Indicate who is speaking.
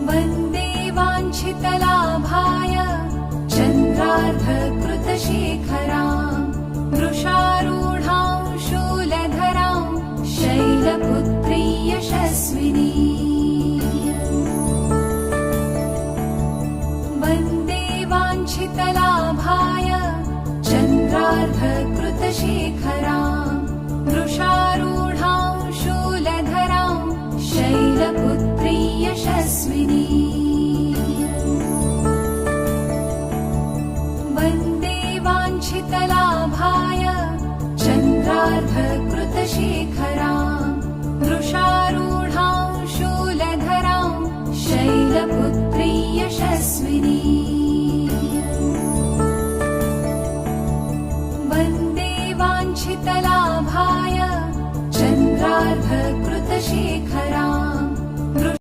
Speaker 1: वन्दे वाञ्छितलाभाय चन्द्रार्धकृतशेखरां वृषारूढां शूलधरां शैलपुत्री यशस्विनी। वन्दे वाञ्छितलाभाय चन्द्रार्धकृतशेखरां वृषारूढां शूलधरां शैलपुत्री यशस्विनी। वन्दे वाञ्छितलाभाय चन्द्रार्धकृतशेखरां वृषारूढां शूलधरां शैलपुत्री यशस्विनी। वन्दे वाञ्छितलाभाय चन्द्रार्धकृतशेखरां